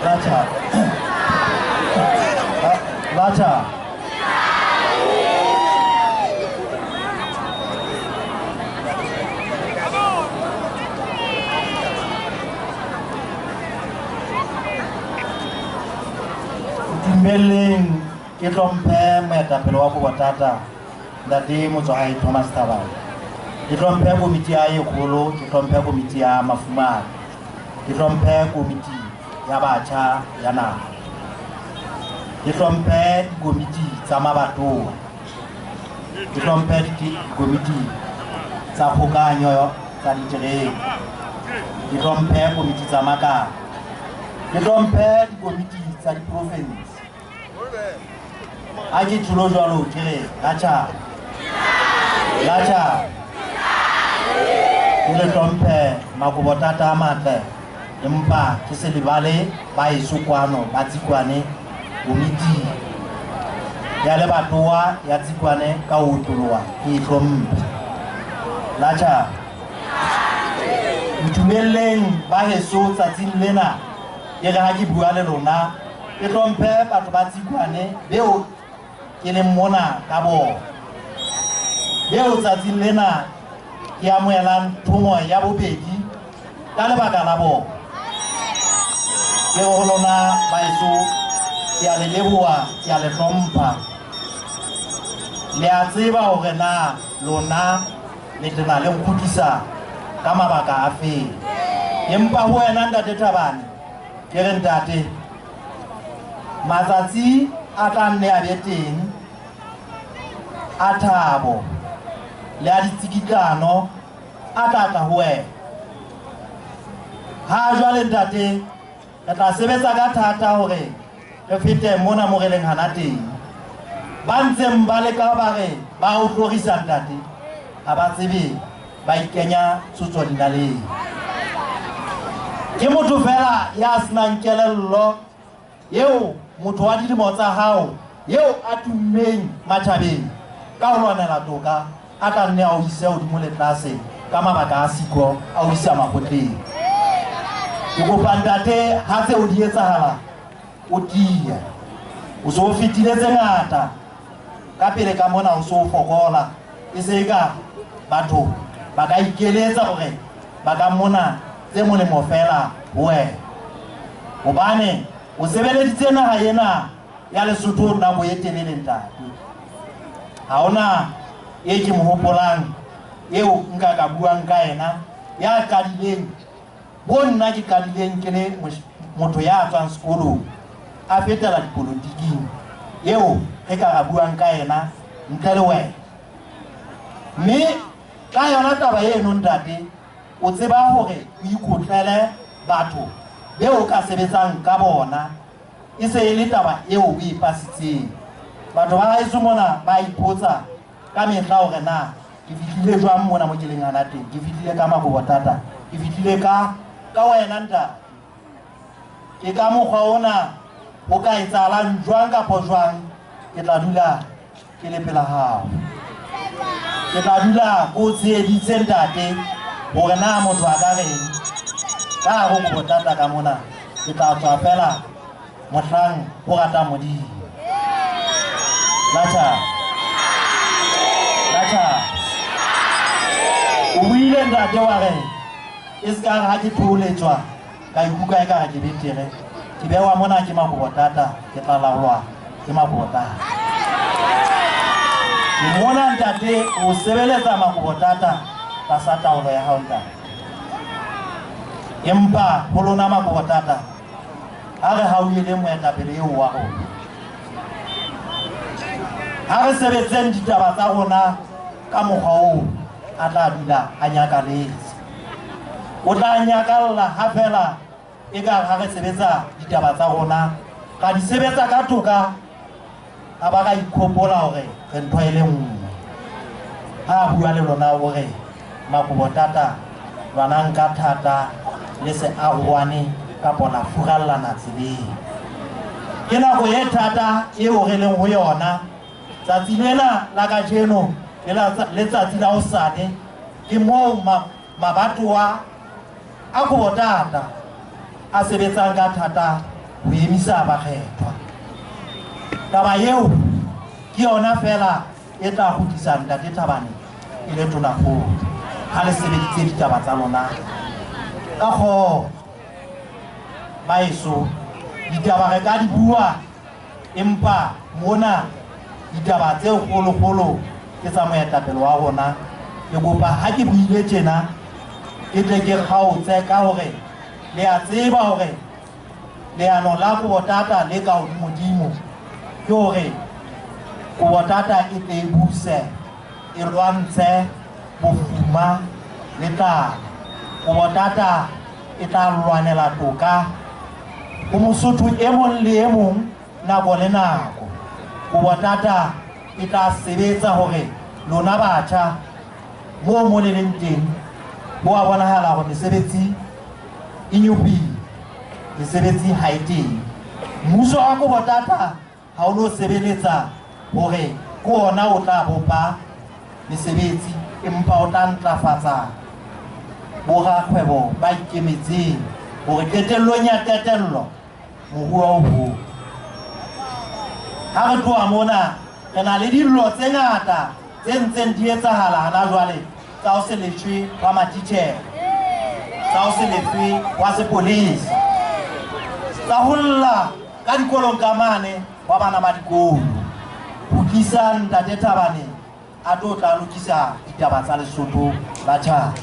Racha. Racha. Meling itrompe meta pelo wapo watata dadi muzoai Thomas Taba itrompe komiti ya yekolo itrompe komiti ya mafuma itrompe komiti ya bacha yana itrompe komiti za mabato itrompe komiti za hokanyo za ditere itrompe komiti za maka itrompe komiti za province Aji tulo jalo kire Racha ile tompe makubotata mate impa kiselibale bai sukwano batikwane umiti yale batoa yatikwane ka utulwa itrompe Racha mtumeleng baheso tsatinlena yega haji buale lona itrompe batho batikwane beo kele mona kabo beo tsatsing lena ke amoelang thumo ya bobedi ka lebaka la bo ke go lona baeso ke a le leboa ke a le hlompha le a tseba hore na lona le tena le nkhutlisa ka mabaka a fe empa ho wena ntate Thabane ke re ntate matsatsi a tla nne a be teng a thabo le a ditsikitano a tlatla ho wena ha jwale ntate re tla sebetsa ka thata hore re fete mona mo re leng hana teng ba ntseng ba leka ba re ba o tlorisa ntate ha ba tsebe ba ikenya tsotso dinaleng ke motho fela ya senang kelello yeo motho wa dilemo tsa hao yeo a tummeng matjhabeng ka ho lwanela toka a tla nne a o ise hodimo le tlase ka mabaka a siko a o isa makotleng ke kopa ntate ha tse o di etsahala o tia o so fetile tse ngata ka pele ka mona o so fokola e se ka batho ba ka ikeletsa hore ba ka mona tse molemo fela ho wena hobane o sebeleditse naha ena ya Lesotho nako e telele ntate ha ona e ke mo hopolang eo nka ka buang ka ena ya kadileng bonna ke kadileng ke le motho ya tswang sekolo a fetela dipolotiking eo e ka buang ka ena ntle le wena mme ka yona taba eno ntate o tseba hore o ikotlele batho beo ka sebetsang ka bona e se le taba eo o ipasitseng batho ba gaeso mona ba ipotsa ka mehla hore na ke fihlile jwang mona mo ke leng hana teng ke fihlile ka makobotata ke fihlile ka wena ntate ke ka mokgwa ona o ka etsahalang jwang kapo jwang ke tla dula ke le pela hao ke tla dula ko tsheheditse ntate hore na motho a ka reng ka go botata ka mona ke tla tswa fela mohlang ho rata modimo Racha o buile ntate wa re e se ka ha ke thuletswa ka ikuka e ka ha ke betere ke bewa mona ke makobotata ke tla laolwa ke makobotata ke mona ntate o sebeletsa makobotata ka sa taolo ya hao ntate empa ho lona makobotata ha re hauile moetapele eo wa rona ha re sebetseng ditaba tsa rona ka mokgwa oo a tla dula a nyakaletse o tla nyakalla ha fela e ka ha re sebetsa ditaba tsa rona ka di sebetsa ka toka a ba ka ikhopola hore re ntho e le nngwe ha bua le lona hore makobotata lwana nka thata le se arwane ka bona furallana tseleng ke nako e thata eo re leng ho yona tsatsi lena la kajeno le tsatsi la hosane ke moo mabatowa a kobotata a sebetsang ka thata ho emisa bakgethwa taba eo ke yona fela e tla kgutlisa Ntate Thabane e le tonakgolo ha le sebeditse ditaba tsa lona ka kgotso baeso ditaba re ka di bua empa mona ditaba tse kgolo ke tsa moetapele wa rona ke kopa ha ke buile tjena ke tle ke kgaotse ka hore le a tseba hore leano la Kobotata le ka hodimo ke hore Kobotata e tle e buse e lwantshe bofuma le tlala Kobotata e tla lwanela toka ho Mosotho e mong le e mong nako le nako Kobotata e tla sebetsa hore lona batjha mo le leng teng ho a bonahala hore mesebetsi e nyopile mesebetsi ha e teng mmuso wa Kobotata ha o no sebeletsa hore ke ona o tla bopa mesebetsi empa o tla ntlafatsa borakgwebo ba ikemetseng hore qetellong ya qetello moruo o ho ha re tloha mona re na le dillo tse ngata tse ntseng di etsahala hana jwale tsa ho se lefwe wa matitjhere tsa ho se lefwe wa sepolesa tsa ho lla ka dikolong ka mane wa bana ba dikolo ho tlisa Ntate Thabane a tlo tla lokisa ditaba tsa Lesotho la Tjhaba